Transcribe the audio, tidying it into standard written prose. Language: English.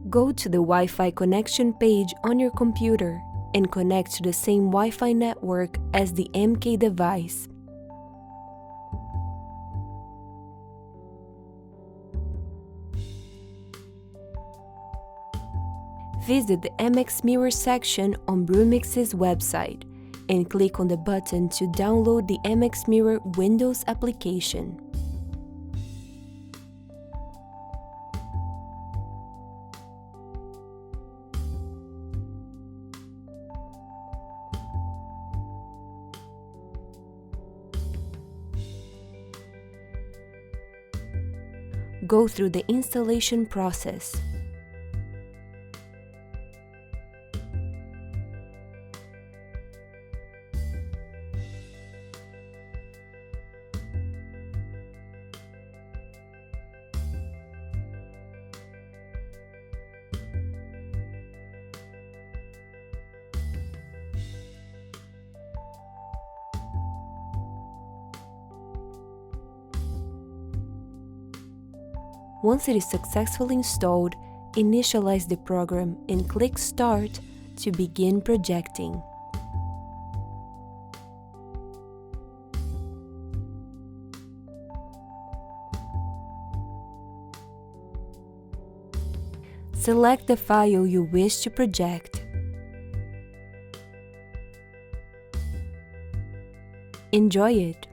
Go to the Wi-Fi connection page on your computer and connect to the same Wi-Fi network as the MK device. Visit the MXMirror section on Broomx's website and click on the button to download the MXMirror Windows application. Go through the installation process. Once it is successfully installed, initialize the program and click Start to begin projecting. Select the file you wish to project. Enjoy it!